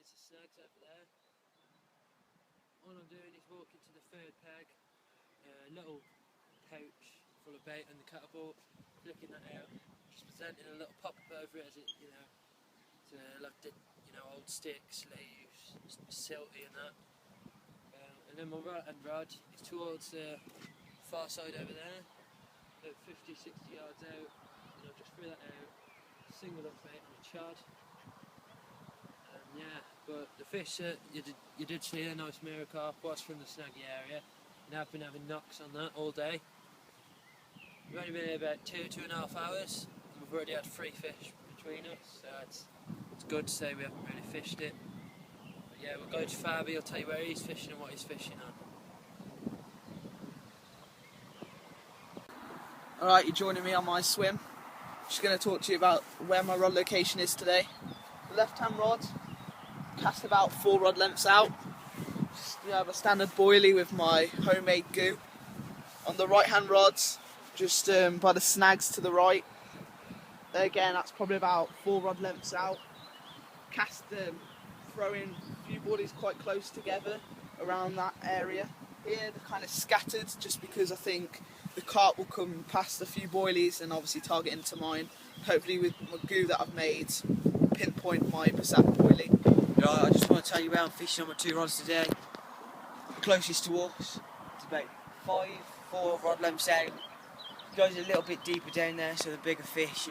There's the snags over there. All I'm doing is walking to the third peg, a little pouch full of bait and the catapult, flicking that out, just presenting a little pop up over it as it, to like the, old sticks, leaves, silty and that. And then my right hand rod is towards the far side over there, about 50-60 yards out, and I'll just throw that out, single up bait on a chod. Yeah, but the fish you did see a nice mirror carp was from the snaggy area, and I've been having knocks on that all day. We've only been here about 2.5 hours, and we've already had 3 fish between us, so it's good to say we haven't really fished it. But yeah, we'll go to Fabi, he'll tell you where he's fishing and what he's fishing on. Alright, you're joining me on my swim. Just going to talk to you about where my rod location is today. The left hand rod, cast about 4 rod lengths out. Just, I have a standard boilie with my homemade goo. On the right hand rods, just by the snags to the right. Again, that's probably about 4 rod lengths out. Cast throwing a few boilies quite close together around that area. Here they're kind of scattered just because I think the carp will come past a few boilies and obviously target into mine. Hopefully with my goo that I've made, pinpoint my Passat boilie. Right, I just want to tell you where I'm fishing on my 2 rods today. The closest to us, it's about 4 rod lengths out. It goes a little bit deeper down there, so the bigger fish,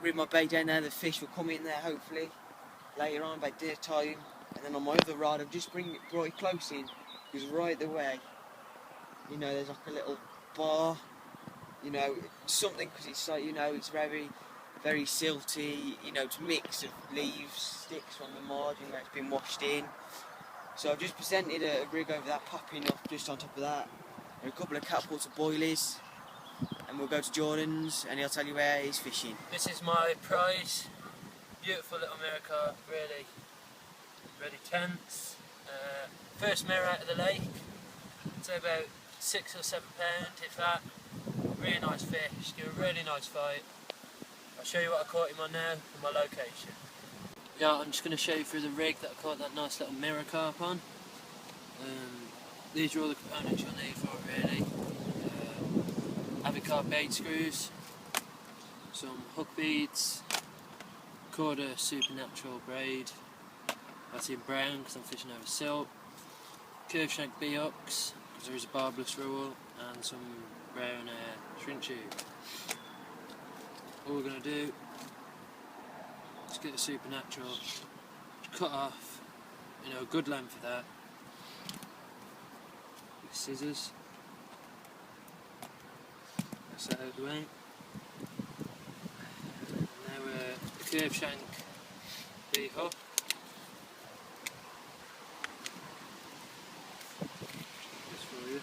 with my bait down there, the fish will come in there hopefully later on by dinner time. And then on my other rod, I've just brought it close in, because right the way, there's like a little bar, something, because it's like, it's very, very silty, it's a mix of leaves, sticks from the margin where it's been washed in. So I've just presented a rig over that, popping up just on top of that, and a couple of catapults of boilies, and we'll go to Jordan's and he'll tell you where he's fishing. This is my prize, beautiful little mirror carp, really tense. First mirror out of the lake, it's about 6 or 7 pound, if that. Really nice fish, give a really nice fight. I'll show you what I caught him on now and my location. Yeah, I'm just going to show you through the rig that I caught that nice little mirror carp on. These are all the components you'll need for it really. Avicarp bait screws, some hook beads, Korda Supernatural braid, that's in brown because I'm fishing over silt, curve shank B-hooks because there is a barbless rule, and some brown shrimp tube. All we're going to do is get a Supernatural, cut off, a good length of that with scissors. That's that out of the way. Now the curve shank B-hook. Just for you.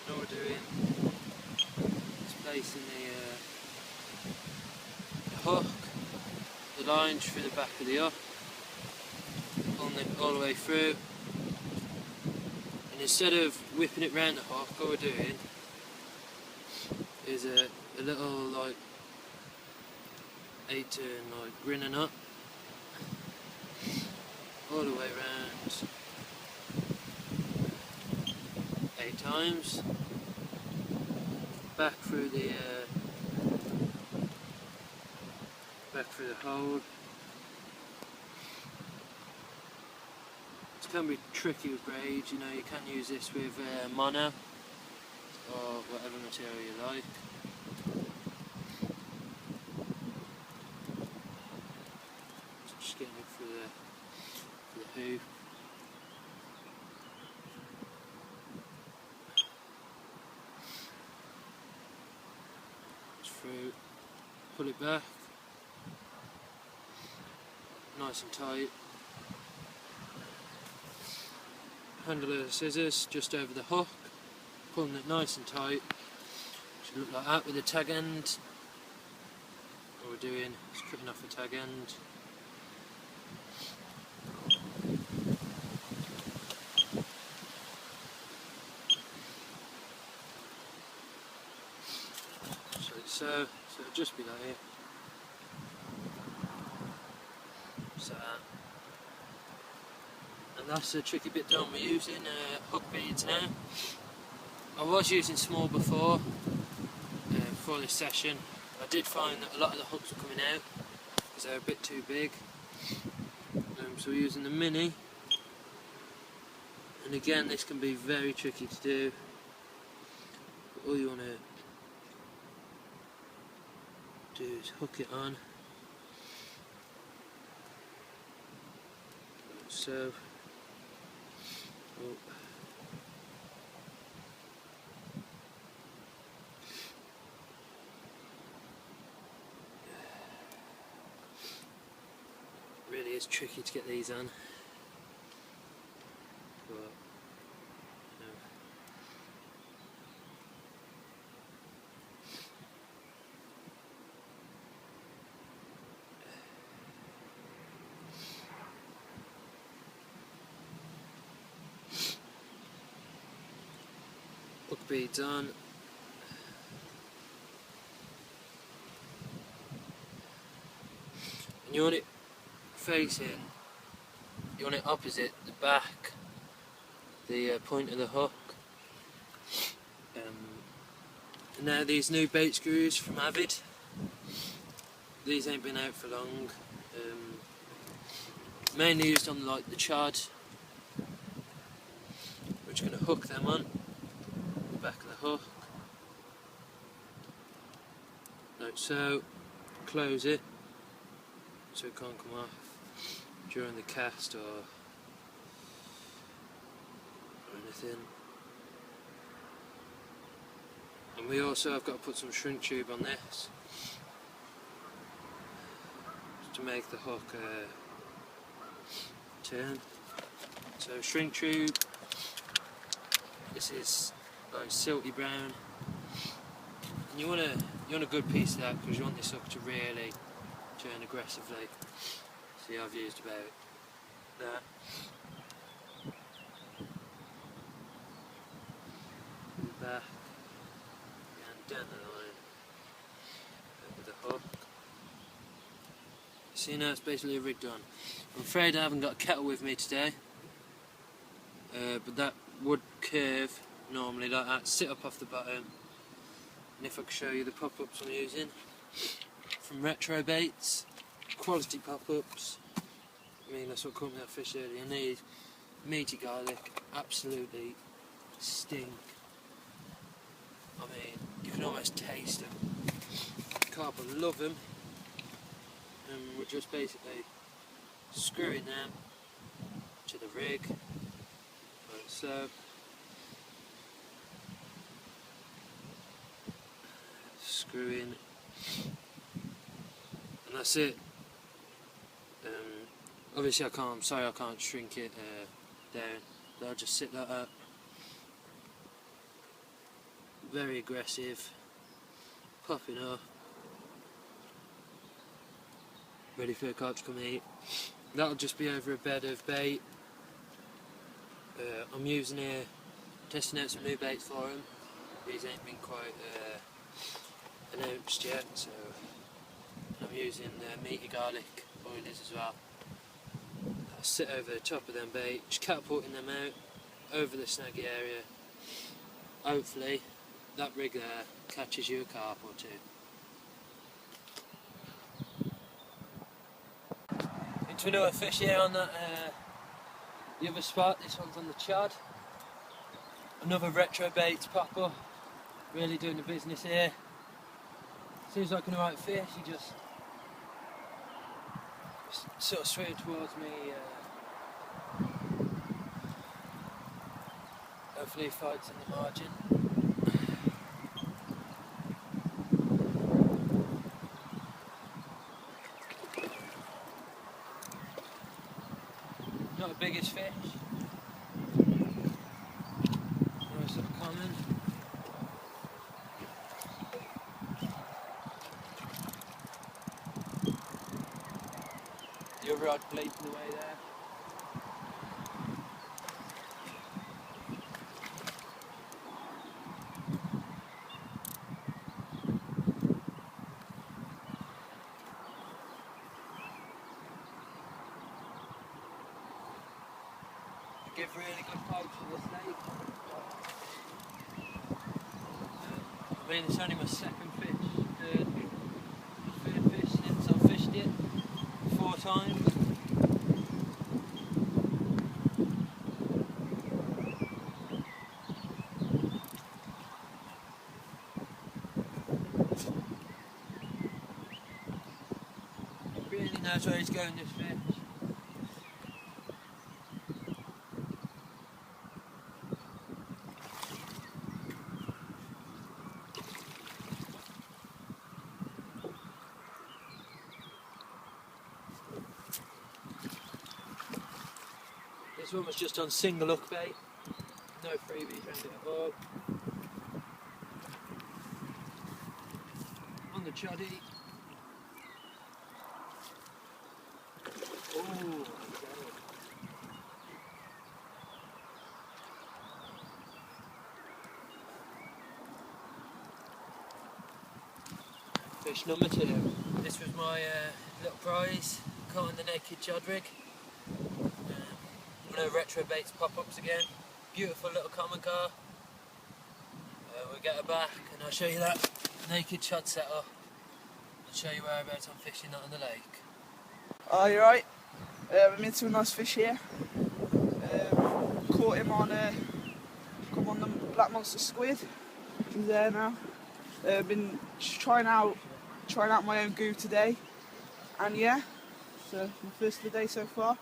What we're doing is placing the hook, the line through the back of the hook, pulling it all the way through, and instead of whipping it round the hook, what we're doing is a little like 8-turn like grinning up all the way round 8 times, back through the hole. It can be tricky with braids, you can use this with mono or whatever material you like. Just getting it for the hoop. Through, pull it back, nice and tight. Handle of the scissors just over the hook, pulling it nice and tight. Should look like that with the tag end. What we're doing is cutting off the tag end. So it'll just be like here. So, and that's the tricky bit done. We're using hook beads now. I was using small before this session. I did find that a lot of the hooks were coming out because they're a bit too big. So we're using the mini. And again, this can be very tricky to do. But all you want to do is hook it on. So, oh. Really is tricky to get these on. But, no. Hook beads on. And you want it facing, you want it opposite the back, the point of the hook. And now these new bait screws from Avid, these ain't been out for long. Mainly used on like the chod. We're just going to hook them on the back of the hook, like so. Close it so it can't come off during the cast or anything. And we also have got to put some shrink tube on this to make the hook turn. So shrink tube, this is like silty brown, and you want a good piece of that because you want this hook to really turn aggressively. See, I've used about that. Back and down the line with the hook. See, now it's basically a rig done. I'm afraid I haven't got a kettle with me today, but that would curve normally like that, sit up off the bottom. And if I could show you the pop-ups I'm using from Retro Baits, quality pop-ups. I mean, that's what caught me that fish earlier. And these meaty garlic absolutely stink. I mean, you can almost taste them. Carp love them. And we're just basically screwing them to the rig, like so. Screwing, and that's it. Obviously I'm sorry I can't shrink it down, but I'll just sit that up. Very aggressive, popping up, ready for the carp to come and eat. That'll just be over a bed of bait. I'm using here, testing out some new baits for them. These ain't been quite announced yet, so I'm using meaty garlic boilies as well. I'll sit over the top of them bait, just catapulting them out over the snaggy area. Hopefully that rig there catches you a carp or two. Into another fish here on that the other spot. This one's on the chod. Another Retro Baits popper, really doing the business here. Seems like an alright fish, he just sort of swimming towards me. Hopefully he fights in the margin. Not the biggest fish. Nice little common. The other rod bleeping away there. give really good bites to this lake. I mean, it's only my second fish, third fish since I've fished it 4 times. He really knows where he's going, this fish. This one was just on single hook bait, no freebies around it at all. On the choddy. Ooh, okay. Fish number 2. This was my little prize, caught on the naked Jodrig. One of the retro baits pop-ups again. Beautiful little common car. We'll get her back and I'll show you that naked chod setter. I'll show you whereabouts I'm fishing that on the lake. Oh, you're right. I'm into a nice fish here. Caught him on the black monster squid. He's there now. Been trying out my own goo today, and yeah, so my first of the day so far.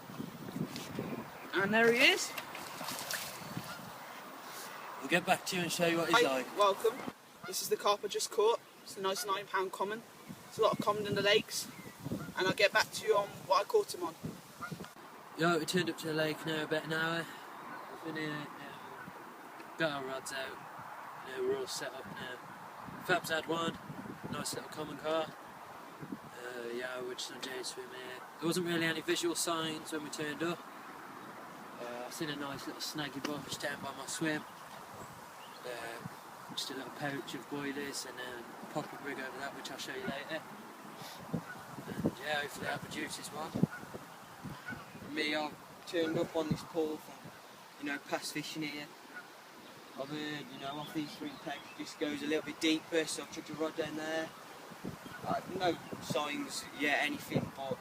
And there he is. We'll get back to you and show you what he's Hi, like. welcome. This is the carp I just caught. It's a nice £9 common. There's a lot of common in the lakes, and I'll get back to you on what I caught him on. Yeah, we turned up to the lake now about an hour. We've been here, got our rods out. We're all set up now. Fab's had one, nice little common car. Yeah, we're just on Jade swim here. There wasn't really any visual signs when we turned up. I've seen a nice little snaggy bush down by my swim. Just a little pouch of boilies and a pop-up rig over that, which I'll show you later. And yeah, hopefully that produces one. Me, I've turned up on this pool from, past fishing here. I've heard, off these 3 pegs it just goes a little bit deeper, so I've chucked a rod down there. No signs yet, anything, but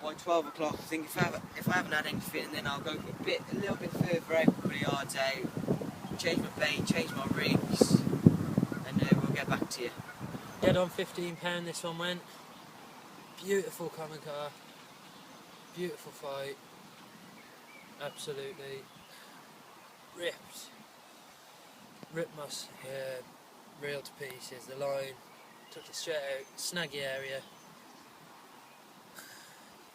by 12 o'clock, I think if I haven't had anything, then I'll go a little bit further out, put the yards out, change my bait, change my rigs, and we'll get back to you. Dead on £15 this one went. Beautiful common car. Beautiful fight. Absolutely ripped my reel to pieces. The line took it straight out, snaggy area.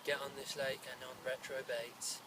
Get on this lake and on retro baits.